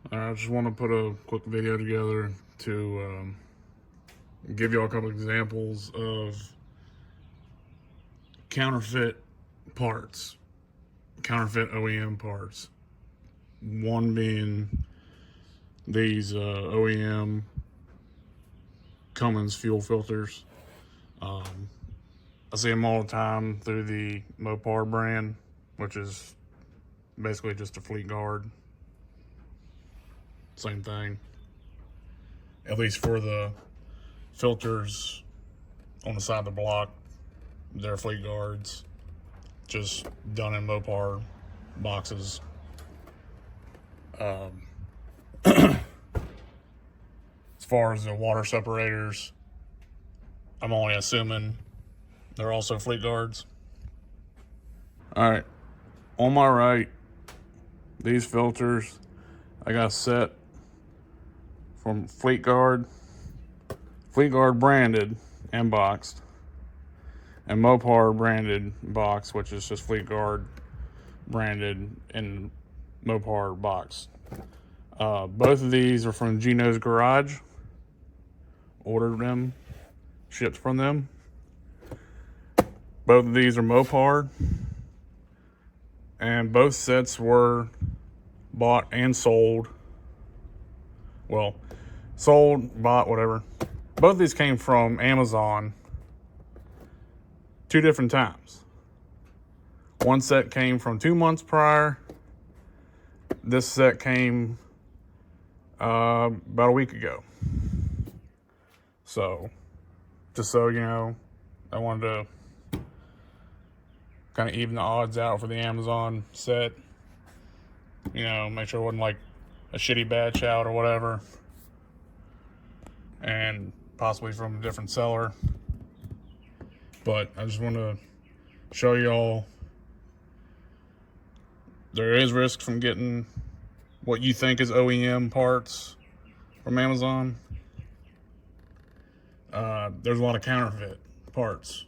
I just want to put a quick video together to give you all a couple examples of counterfeit parts, counterfeit OEM parts. One being these OEM Cummins fuel filters. I see them all the time through the Mopar brand, which is basically just a fleet guard. Same thing. At least for the filters on the side of the block, they're fleet guards, just done in Mopar boxes. As far as the water separators, I'm only assuming they're also fleet guards. All right, on my right, these filters I got set from Fleet Guard branded and boxed, and Mopar branded box, which is just Fleet Guard branded and Mopar box. Both of these are from Gino's Garage. Ordered them, shipped from them. Both of these are Mopar, and both sets were bought and sold. Well, sold, bought, whatever. Both of these came from Amazon 2 different times. One set came from 2 months prior. This set came about a week ago. So, just so you know, I wanted to kind of even the odds out for the Amazon set. You know, make sure it wasn't like a shitty batch out or whatever. And possibly from a different seller. But I just want to show y'all there is risk from getting what you think is OEM parts from Amazon. There's a lot of counterfeit parts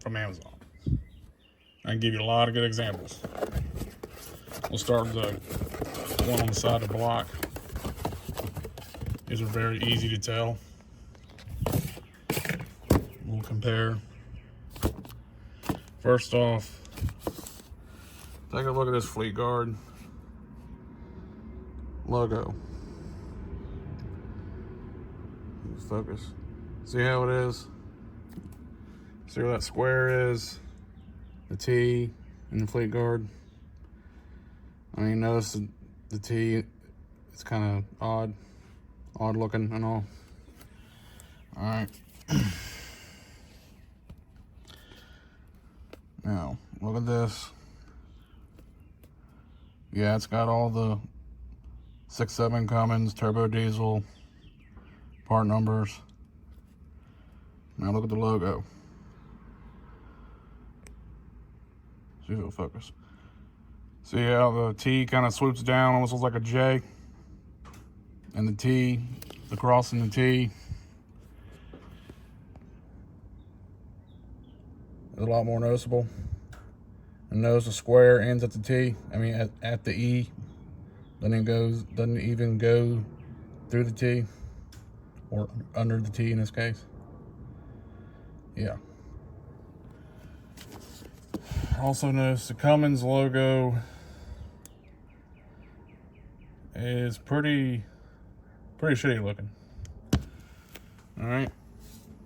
from Amazon. I can give you a lot of good examples. We'll start with the one on the side of the block. These are very easy to tell. We'll compare. First off, take a look at this Fleet Guard logo. Focus. See how it is? See where that square is? The T and the Fleet Guard. I mean, notice the T, it's kind of odd looking and all. All right. Now, look at this. Yeah, it's got all the 6.7 Cummins, turbo diesel, part numbers. Now look at the logo. See if it'll focus. See how the T kind of swoops down, almost looks like a J? And the T, the cross in the T, is a lot more noticeable. And notice the square ends at the T. I mean, at the E. Doesn't even go through the T, or under the T in this case. Yeah. Also notice the Cummins logo is pretty shitty looking. All right,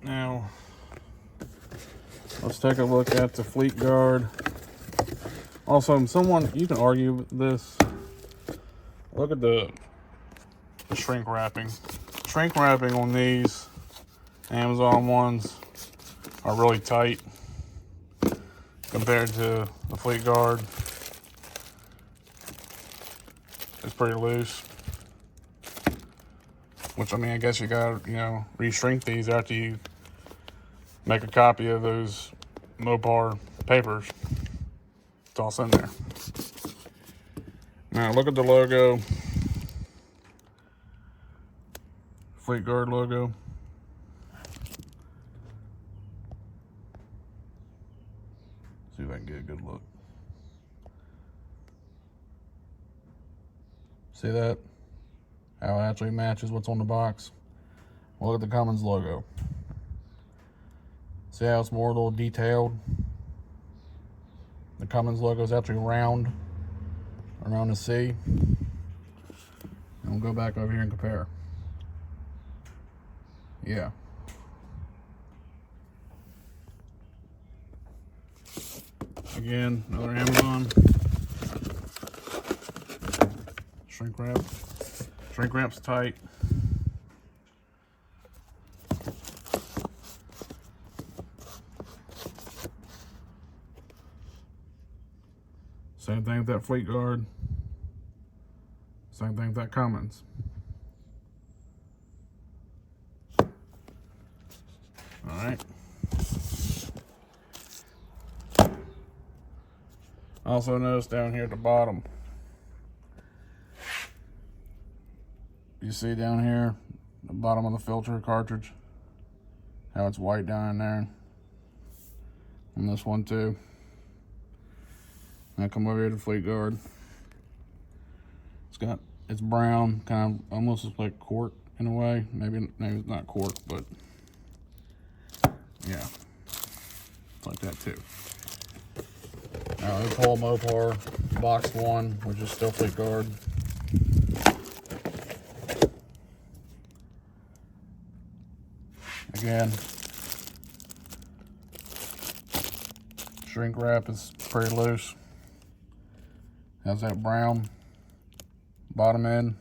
now let's take a look at the Fleet Guard. Also, you can argue this. Look at the shrink wrapping. Shrink wrapping on these Amazon ones are really tight compared to the Fleet Guard. It's pretty loose. Which, I mean, I guess you gotta, re-shrink these after you make a copy of those Mopar papers. It's all in there. Now, look at the logo. Fleet Guard logo. See if I can get a good look. See that? how it actually matches what's on the box. We'll look at the Cummins logo. See how it's more a little detailed? The Cummins logo is actually round around the C. And we'll go back over here and compare. Yeah. Again, another Amazon. Shrink wrap. Shrink wrap's tight. Same thing with that fleet guard. Same thing with that Cummins. Alright. Also notice down here at the bottom. You see down here, the bottom of the filter cartridge, how it's white down in there. And this one too. Now come over here to the fleet guard. It's brown, kind of almost looks like cork in a way. Maybe it's not cork, but yeah, it's like that too. Now this whole Mopar box one, which is still fleet guard. Again, shrink wrap is pretty loose. Has that brown bottom end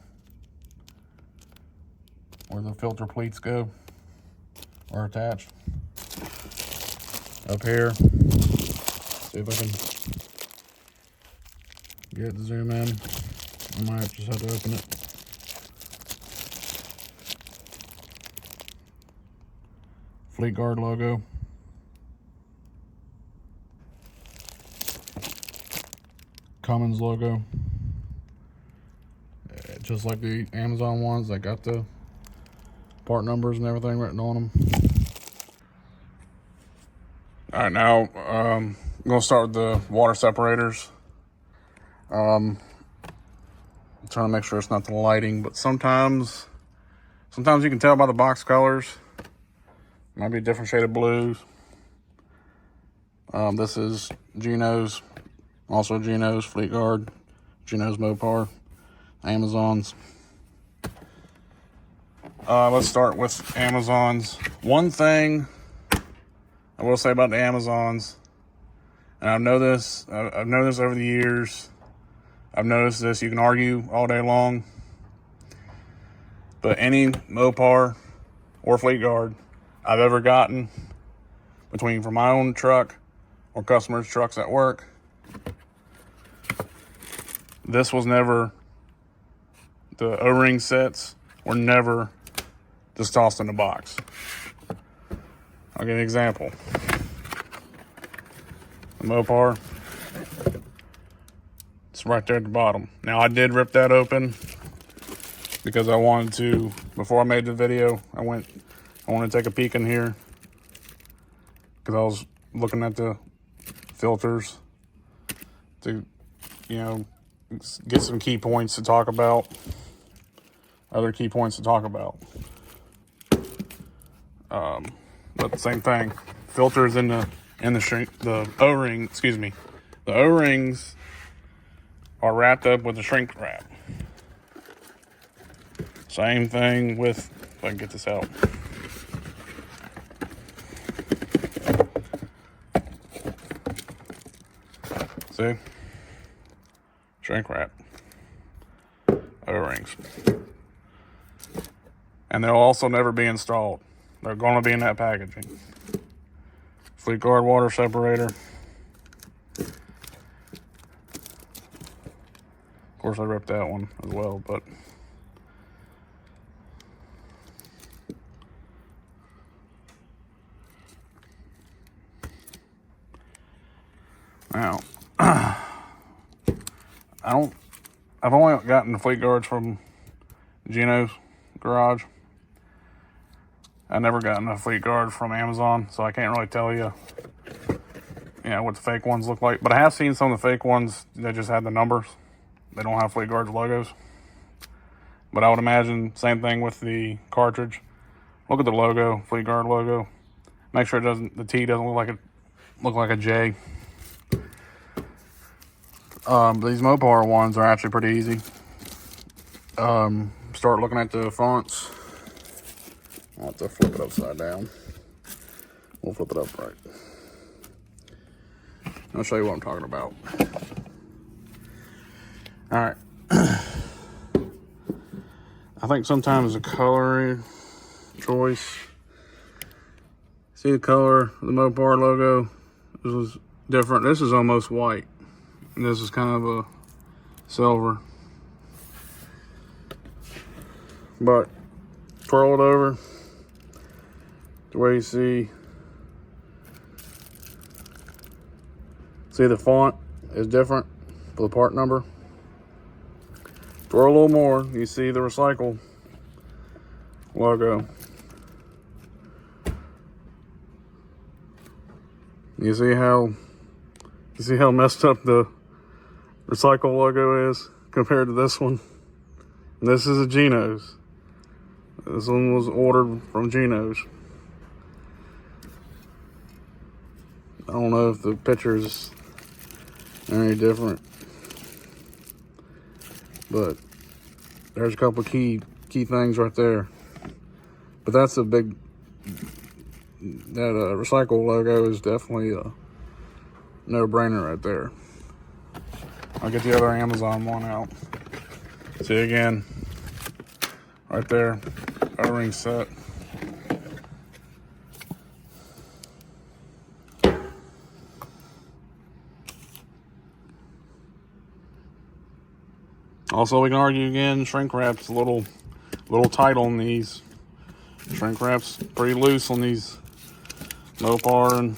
where the filter pleats go or attached. Up here, see if I can get it to zoom in. I might just have to open it. Fleet guard logo. Cummins logo. Just like the Amazon ones, they got the part numbers and everything written on them. All right, now I'm gonna start with the water separators. I'm trying to make sure it's not the lighting, but sometimes you can tell by the box colors. Might be a different shade of blues. This is Gino's, also Gino's fleet guard, Gino's Mopar, Amazon's. Let's start with Amazon's. One thing I will say about the Amazons, and I've noticed over the years, I've noticed this, you can argue all day long, but any Mopar or fleet guard I've ever gotten, between from my own truck or customers' trucks at work, this was never, the O-ring sets were never just tossed in a box. I'll give you an example. The Mopar, it's right there at the bottom. Now I did rip that open because I wanted to, before I made the video, I wanted to take a peek in here because I was looking at the filters to, you know, get some key points to talk about, other key points to talk about. But the same thing, filters in the O-ring, excuse me, the O-rings are wrapped up with the shrink wrap. Same thing with, if I can get this out. See? Shrink wrap. O-rings. And they'll also never be installed. They're going to be in that packaging. Fleet guard water separator. Of course, I ripped that one as well, but now I've only gotten the fleet guards from Gino's garage. I never gotten a fleet guard from Amazon, so I can't really tell you, what the fake ones look like. But I have seen some of the fake ones that just had the numbers. They don't have fleet guards logos. But I would imagine same thing with the cartridge. Look at the logo, Fleet Guard logo. Make sure the T doesn't look like a J. These Mopar ones are actually pretty easy. Start looking at the fonts. I'll have to flip it upside down. We'll flip it upright. I'll show you what I'm talking about. All right. I think sometimes the color choice. See the color of the Mopar logo? This was different. This is almost white. And this is kind of a silver. But twirl it over the way you see the font is different for the part number. Twirl a little more, you see the recycle logo. You see how messed up the recycle logo is compared to this one. And this is a Geno's. This one was ordered from Geno's. I don't know if the pictures are any different, but there's a couple key things right there. But that's a big, that recycle logo is definitely a no-brainer right there. I'll get the other Amazon one out. See again, right there, O-ring set. Also, we can argue again, shrink wrap's a little tight on these. Shrink wrap's pretty loose on these Mopar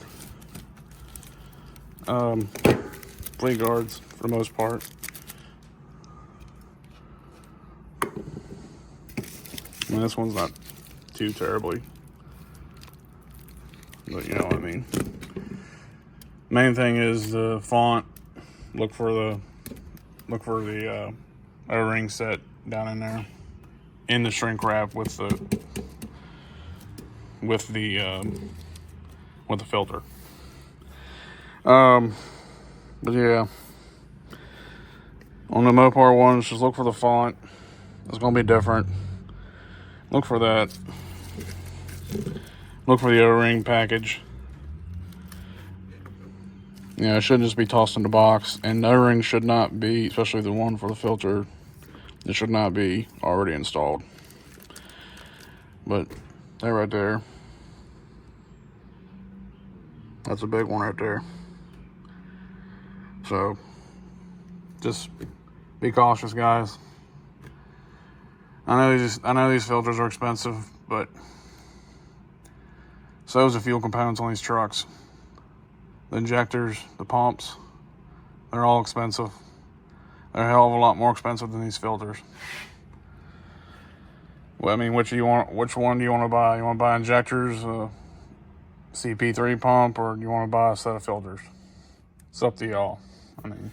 and Fleet Guards for the most part. And this one's not too terribly, but you know what I mean. Main thing is the font. Look for the O-ring set down in there in the shrink wrap with the filter. But yeah, on the Mopar ones, just look for the font. It's gonna be different. Look for that. Look for the O-ring package. Yeah, it shouldn't just be tossed in the box. And the O-ring should not be, especially the one for the filter, it should not be already installed. But they're right there. That's a big one right there. So just be cautious, guys. I know these filters are expensive, but so is the fuel components on these trucks. The injectors, the pumps, they're all expensive. They're a hell of a lot more expensive than these filters. Well, I mean, which one do you want to buy? You want to buy injectors, CP3 pump, or do you want to buy a set of filters? It's up to y'all. I mean,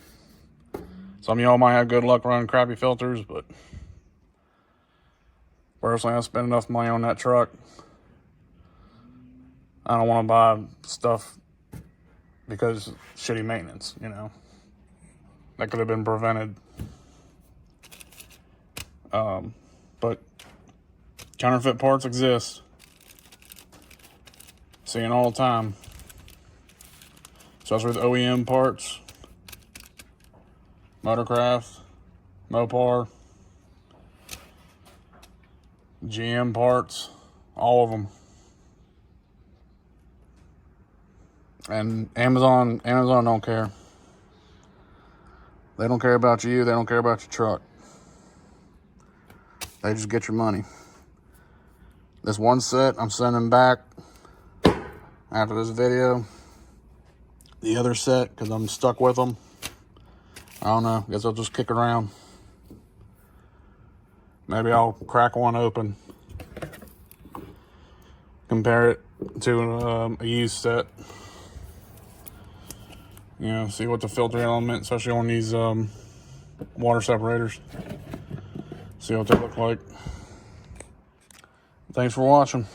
some of y'all might have good luck running crappy filters, but personally, I spent enough money on that truck. I don't want to buy stuff because shitty maintenance, you know. That could have been prevented. But counterfeit parts exist. Seeing all the time. Especially with OEM parts. Motorcraft, Mopar, GM parts, all of them. And Amazon don't care. They don't care about you. They don't care about your truck. They just get your money. This one set I'm sending back after this video. The other set, because I'm stuck with them. I don't know. Guess I'll just kick around. Maybe I'll crack one open. Compare it to a used set. You know, see what the filter element, especially on these water separators. See what they look like. Thanks for watching.